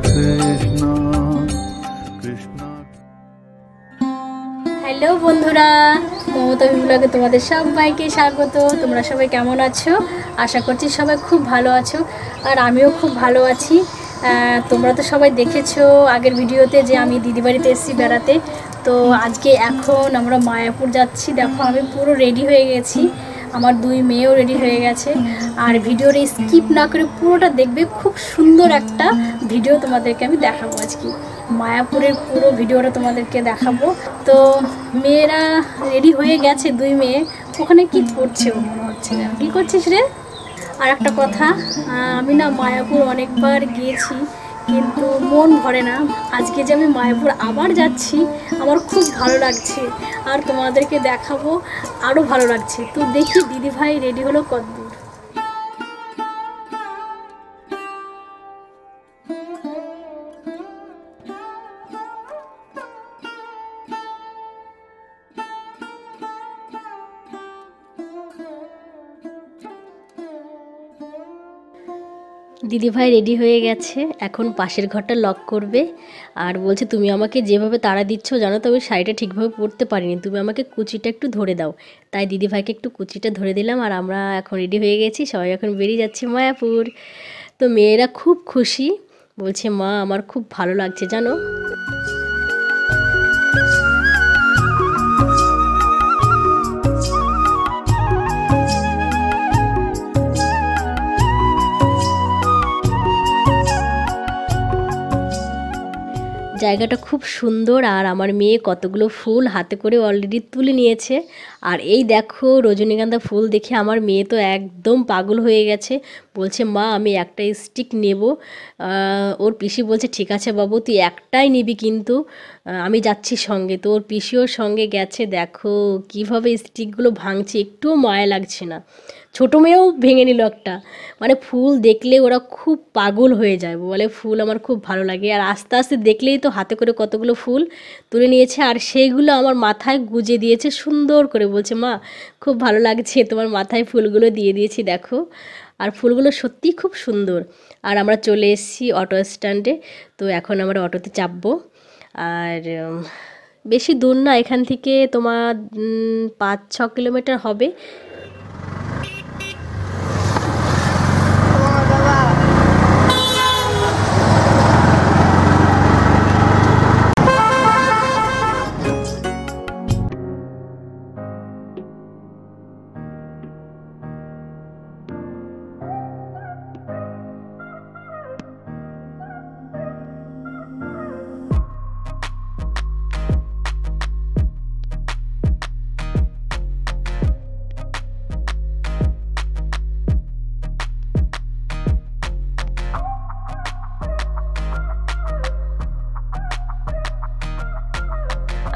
Krishna Krishna. Hello বন্ধুরা, মমতা ব্লগে তোমাদের সবাইকে স্বাগত। তোমরা সবাই কেমন আছো? আশা করছি সবাই খুব ভালো আছো, আর আমিও খুব ভালো আছি। তোমরা তো সবাই দেখেছো আগের ভিডিওতে যে আমি দিদি বাড়িতে এসেছি বেড়াতে। তো আজকে এখন আমরা মায়াপুর যাচ্ছি। দেখো আমি পুরো রেডি হয়ে গেছি, আমার দুই মেয়েও রেডি হয়ে গেছে। আর ভিডিওটা স্কিপ না করে পুরোটা দেখবে, খুব সুন্দর একটা ভিডিও তোমাদেরকে আমি দেখাবো। আজকে মায়াপুরের পুরো ভিডিওটা তোমাদেরকে দেখাবো। তো মেয়েরা রেডি হয়ে গেছে, দুই মেয়ে। ওখানে কি করছে ও মনে হচ্ছে, কি করছিস রে? আর একটা কথা, আমি না মায়াপুর অনেকবার গিয়েছি কিন্তু মন ভরে না। আজকে যে আমি মায়াপুর আবার যাচ্ছি, আমার খুব ভালো লাগছে, আর তোমাদেরকে দেখাবো আরও ভালো লাগছে। তো দেখি দিদিভাই রেডি হলো কতদূর। দিদিভাই রেডি হয়ে গেছে, এখন পাশের ঘরটা লক করবে। আর বলছে তুমি আমাকে যেভাবে তাড়া দিচ্ছ জানো তো, আমি শাড়িটা ঠিকভাবে পরতে পারিনি, তুমি আমাকে কুচিটা একটু ধরে দাও। তাই দিদিভাইকে একটু কুচিটা ধরে দিলাম, আর আমরা এখন রেডি হয়ে গেছি, সবাই এখন বেরিয়ে যাচ্ছি মায়াপুর। তো মেয়েরা খুব খুশি, বলছে মা আমার খুব ভালো লাগছে জানো। জায়গাটা খুব সুন্দর, আর আমার মেয়ে কতগুলো ফুল হাতে করে অলরেডি তুলে নিয়েছে। আর এই দেখো রজনীগন্ধা ফুল দেখে আমার মেয়ে তো একদম পাগল হয়ে গেছে, বলছে মা আমি একটা স্টিক নেব। ওর পিসি বলছে ঠিক আছে বাবু তুই একটাই নিবি, কিন্তু আমি যাচ্ছি সঙ্গে। তো ওর পিসিও সঙ্গে গেছে, দেখো কিভাবে স্টিকগুলো ভাঙছে, একটুও মায়া লাগছে না। ছোটো মেয়েও ভেঙে নিল একটা। মানে ফুল দেখলে ওরা খুব পাগল হয়ে যায়, বলে ফুল আমার খুব ভালো লাগে। আর আস্তে আস্তে দেখলেই তো হাতে করে কতগুলো ফুল তুলে নিয়েছে, আর সেইগুলো আমার মাথায় গুজে দিয়েছে সুন্দর করে। বলছে মা খুব ভালো লাগছে, তোমার মাথায় ফুলগুলো দিয়ে দিয়েছি দেখো। আর ফুলগুলো সত্যিই খুব সুন্দর। আর আমরা চলে এসেছি অটো স্ট্যান্ডে। তো এখন আমরা অটোতে চাপবো। আর বেশি দূর না, এখান থেকে তোমার 5-6 কিলোমিটার হবে।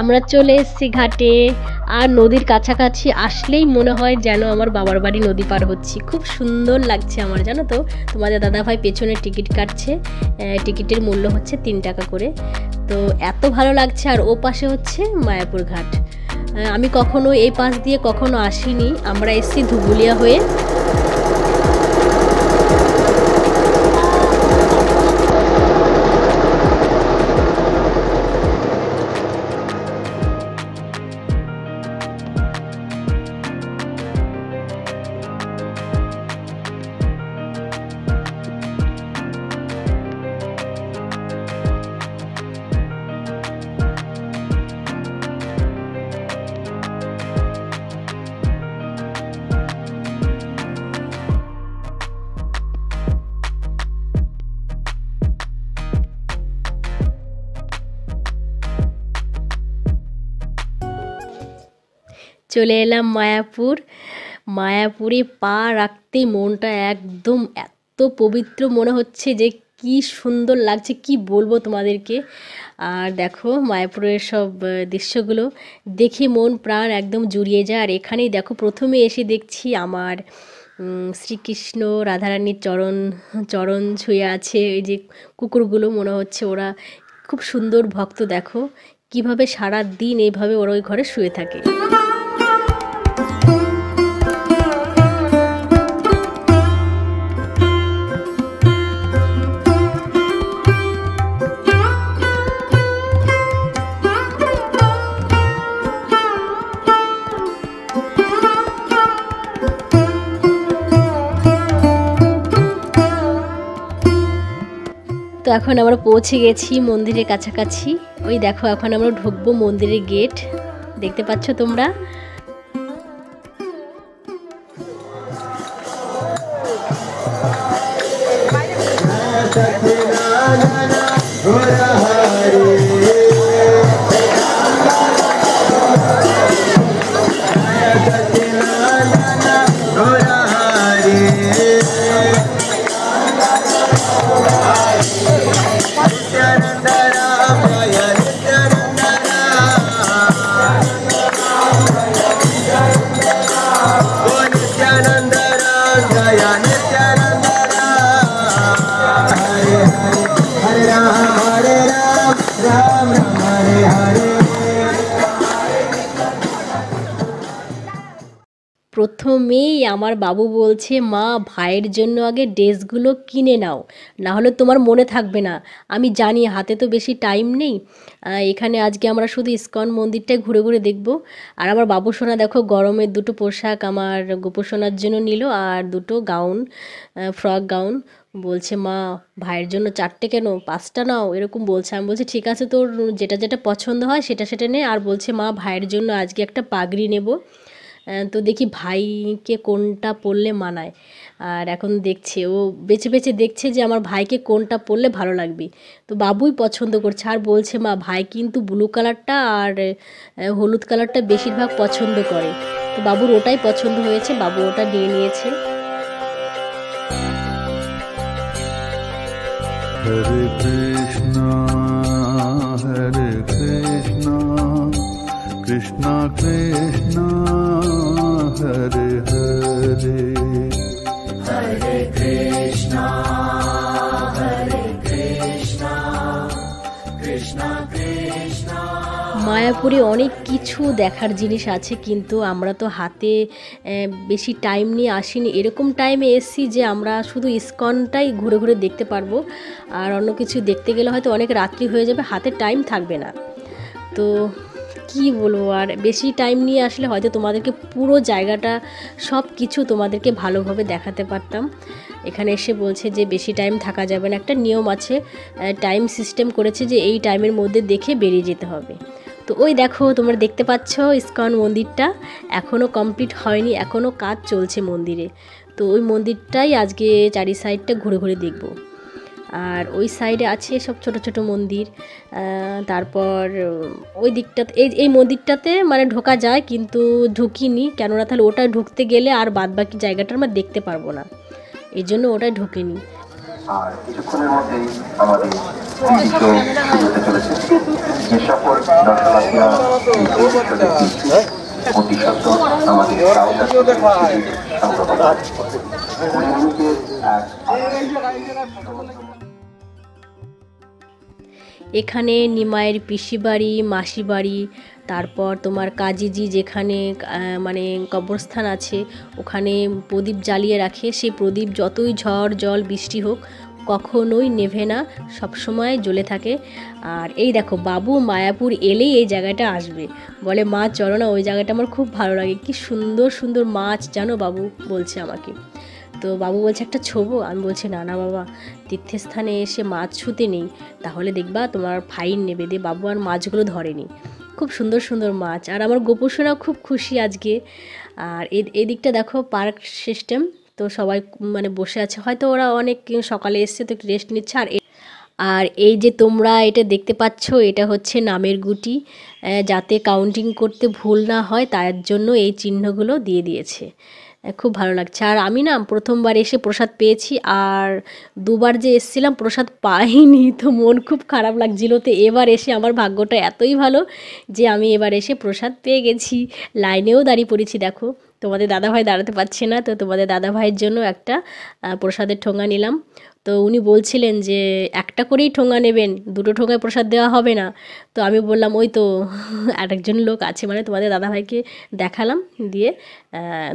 আমরা চলে এসেছি ঘাটে, আর নদীর কাছাকাছি আসলেই মনে হয় যেন আমার বাবার বাড়ি নদী পার হচ্ছি। খুব সুন্দর লাগছে আমার জানো তো। তোমাদের দাদাভাই পেছনে টিকিট কাটছে, টিকিটের মূল্য হচ্ছে 3 টাকা করে। তো এত ভালো লাগছে। আর ও পাশে হচ্ছে মায়াপুর ঘাট। আমি কখনো এই পাশ দিয়ে কখনো আসিনি, আমরা এসেছি ধুবুলিয়া হয়ে। চলে এলাম মায়াপুর। মায়াপুরে পা রাখতেই মনটা একদম এত পবিত্র মনে হচ্ছে যে কি সুন্দর লাগছে, কি বলবো তোমাদেরকে। আর দেখো মায়াপুরের সব দৃশ্যগুলো দেখে মন প্রাণ একদম জুড়িয়ে যায়। আর এখানেই দেখো প্রথমে এসে দেখছি আমার শ্রীকৃষ্ণ রাধারানীর চরণ ছুঁয়ে আছে। এই যে কুকুরগুলো মনে হচ্ছে ওরা খুব সুন্দর ভক্ত। দেখো কিভাবে সারা দিন এইভাবে ওরা ওই ঘরে শুয়ে থাকে। তো এখন আমরা পৌঁছে গেছি মন্দিরের কাছাকাছি। ওই দেখো এখন আমরা ঢুকবো মন্দিরের গেট, দেখতে পাচ্ছ তোমরা। প্রথমেই আমার বাবু বলছে, মা ভাইয়ের জন্য আগে ড্রেসগুলো কিনে নাও, না হলে তোমার মনে থাকবে না। আমি জানি হাতে তো বেশি টাইম নেই, এখানে আজকে আমরা শুধু ইস্কন মন্দিরটাই ঘুরে ঘুরে দেখব। আর আমার বাবু সোনা দেখো গরমের দুটো পোশাক আমার গোপু সোনার জন্য নিল, আর দুটো গাউন, ফ্রক গাউন। বলছে মা ভাইয়ের জন্য 4টে কেন 5টা নাও, এরকম বলছে। আমি বলছি ঠিক আছে, তোর যেটা যেটা পছন্দ হয় সেটা সেটা নে। আর বলছে মা ভাইয়ের জন্য আজকে একটা পাগড়ি নেব, তো দেখি ভাইকে কোনটা পরলে মানায়। আর এখন দেখছে, ও বেছে বেছে দেখছে যে আমার ভাইকে কোনটা পরলে ভালো লাগবে। তো বাবুই পছন্দ করছে আর বলছে মা ভাই কিন্তু ব্লু কালারটা আর হলুদ কালারটা বেশিরভাগ পছন্দ করে। তো বাবুর ওটাই পছন্দ হয়েছে, বাবু ওটা নিয়ে নিয়েছে। হরে Krishna Krishna Krishna Hare Hare, Hare Krishna, Krishna Krishna. মায়াপুরে অনেক কিছু দেখার জিনিস আছে, কিন্তু আমরা তো হাতে বেশি টাইম নিয়ে আসিনি। এরকম টাইমে এসছি যে আমরা শুধু ইস্কনটাই ঘুরে ঘুরে দেখতে পারবো, আর অন্য কিছু দেখতে গেলে হয়তো অনেক রাত্রি হয়ে যাবে, হাতে টাইম থাকবে না। তো কি বলবো, আর বেশি টাইম নিয়ে আসলে হয়তো তোমাদেরকে পুরো জায়গাটা সব কিছু তোমাদেরকে ভালোভাবে দেখাতে পারতাম। এখানে এসে বলছে যে বেশি টাইম থাকা যাবে না, একটা নিয়ম আছে, টাইম সিস্টেম করেছে যে এই টাইমের মধ্যে দেখে বেরিয়ে যেতে হবে। তো ওই দেখো তোমরা দেখতে পাচ্ছ ইস্কন মন্দিরটা এখনও কমপ্লিট হয়নি, এখনও কাজ চলছে মন্দিরে। তো ওই মন্দিরটাই আজকে চারি সাইডটা ঘুরে ঘুরে দেখব। আর ওই সাইডে আছে সব ছোট ছোট মন্দির। তারপর ওই দিকটাতে এই মন্দিরটাতে মানে ঢোকা যায়, কিন্তু ঢুকিনি, কেননা তাহলে ওটা ঢুকতে গেলে আর বাদ বাকি জায়গাটা আমরা দেখতে পারবো না, এই জন্য ওটাই ঢুকিনি। আর কিছুক্ষণের মধ্যেই আমাদের শুরু হতে চলেছে। যে সকল দর্শনার্থীরা অতি সত্ত্বর আমাদের এখানে নিমাইয়ের পিসি বাড়ি, মাসি বাড়ি, তারপর তোমার কাজিজি যেখানে মানে কবরস্থান আছে ওখানে প্রদীপ জ্বালিয়ে রাখে। সেই প্রদীপ যতই ঝড় জল বৃষ্টি হোক কখনোই নেভে না, সবসময় জ্বলে থাকে। আর এই দেখো বাবু মায়াপুর এলেই এই জায়গাটা আসবে, বলে মা চলো না, ওই জায়গাটা আমার খুব ভালো লাগে, কি সুন্দর সুন্দর মাছ জানো বাবু বলছে আমাকে। তো বাবু বলছে একটা ছোবো, আমি বলছি না না বাবা, তীর্থস্থানে এসে মাছ ছুঁতে নেই, তাহলে দেখবা তোমার ফাইন নেবে। দিয়ে বাবু আর মাছগুলো ধরেনি, খুব সুন্দর সুন্দর মাছ। আর আমার গোপুসোনাও খুব খুশি আজকে। আর এদিকটা দেখো পার্ক সিস্টেম, তো সবাই মানে বসে আছে, হয়তো ওরা অনেক সকালে এসছে তো একটু রেস্ট নিচ্ছে। আর এই যে তোমরা এটা দেখতে পাচ্ছ, এটা হচ্ছে নামের গুটি, যাতে কাউন্টিং করতে ভুল না হয় তার জন্য এই চিহ্নগুলো দিয়ে দিয়েছে। খুব ভালো লাগছে। আর আমি না প্রথমবার এসে প্রসাদ পেয়েছি, আর দুবার যে এসেছিলাম প্রসাদ পাইনি, তো মন খুব খারাপ লাগছিল। তো এবার এসে আমার ভাগ্যটা এতই ভালো যে আমি এবার এসে প্রসাদ পেয়ে গেছি। লাইনেও দাঁড়িয়ে পড়েছি, দেখো তোমাদের দাদাভাই দাঁড়াতে পারছে না, তো তোমাদের দাদাভাইয়ের জন্য একটা প্রসাদের ঠোঙা নিলাম। তো উনি বলছিলেন যে একটা করেই ঠোঙা নেবেন, দুটো ঠোঙায় প্রসাদ দেওয়া হবে না। তো আমি বললাম ওই তো আরেকজন লোক আছে, মানে তোমাদের দাদাভাইকে দেখালাম, দিয়ে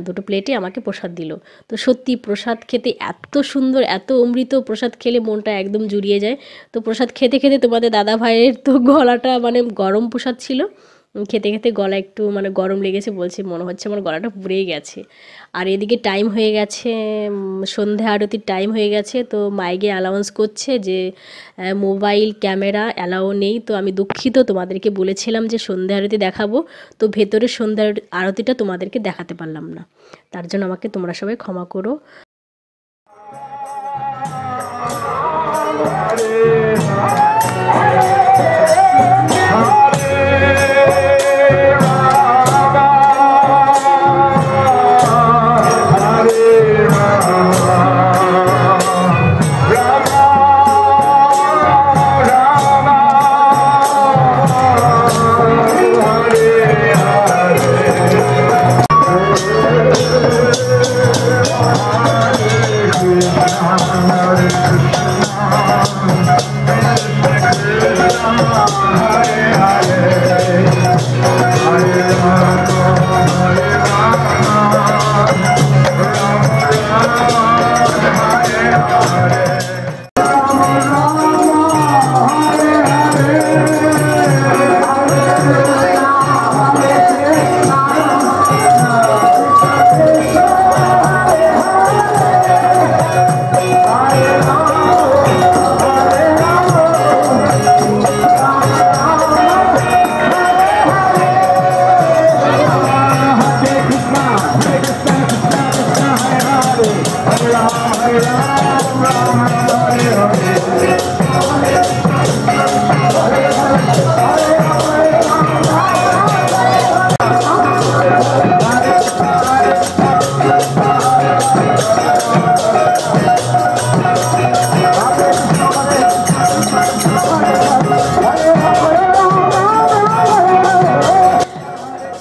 দুটো প্লেটে আমাকে প্রসাদ দিল। তো সত্যি প্রসাদ খেতে এত সুন্দর, এত অমৃত, প্রসাদ খেলে মনটা একদম জুড়িয়ে যায়। তো প্রসাদ খেতে খেতে তোমাদের দাদাভাইয়ের তো গলাটা মানে গরম প্রসাদ ছিল, খেতে খেতে গলা একটু মানে গরম লেগেছে, বলছি মনে হচ্ছে আমার গলাটা পুড়েই গেছে। আর এদিকে টাইম হয়ে গেছে, সন্ধ্যা আরতির টাইম হয়ে গেছে। তো মাইকে অ্যালাউন্স করছে যে মোবাইল ক্যামেরা অ্যালাউ নেই। তো আমি দুঃখিত, তোমাদেরকে বলেছিলাম যে সন্ধ্যা আরতি দেখাবো, তো ভেতরে সন্ধ্যা আরতিটা তোমাদেরকে দেখাতে পারলাম না, তার জন্য আমাকে তোমরা সবাই ক্ষমা করো।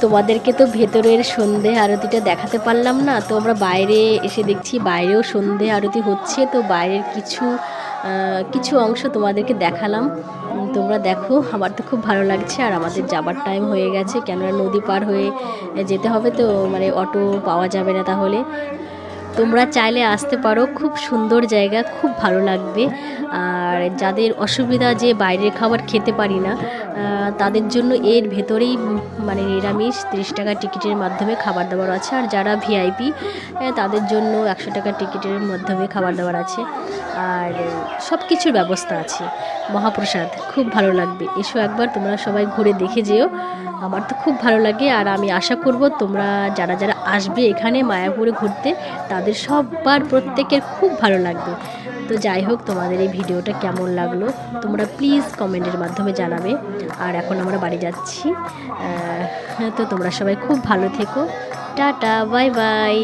তোমাদেরকে তো ভেতরের সন্ধে আরতিটা দেখাতে পারলাম না, তো আমরা বাইরে এসে দেখছি বাইরেও সন্ধে আরতি হচ্ছে। তো বাইরের কিছু অংশ তোমাদেরকে দেখালাম, তোমরা দেখো। আমার তো খুব ভালো লাগছে। আর আমাদের যাবার টাইম হয়ে গেছে, কেননা নদী পার হয়ে যেতে হবে, তো মানে অটো পাওয়া যাবে না। তাহলে তোমরা চাইলে আসতে পারো, খুব সুন্দর জায়গা, খুব ভালো লাগবে। আর যাদের অসুবিধা যে বাইরের খাবার খেতে পারি না, তাদের জন্য এর ভেতরেই মানে নিরামিষ 30 টাকা টিকিটের মাধ্যমে খাবার দাবার আছে। আর যারা ভিআইপি তাদের জন্য 100 টাকা টিকিটের মাধ্যমে খাবার দাবার আছে। আর সব কিছুর ব্যবস্থা আছে। মহাপ্রসাদ খুব ভালো লাগবে, এসো একবার তোমরা সবাই ঘুরে দেখে যেও। আমার তো খুব ভালো লাগে। আর আমি আশা করব তোমরা যারা যারা আসবে এখানে মায়াপুরে ঘুরতে, তাদের সবার প্রত্যেকের খুব ভালো লাগবে। তো যাই হোক, তোমাদের এই ভিডিওটা কেমন লাগলো তোমরা প্লিজ কমেন্টের মাধ্যমে জানাবে। আর এখন আমরা বাড়ি যাচ্ছি, তো তোমরা সবাই খুব ভালো থেকো। Tata, bye bye.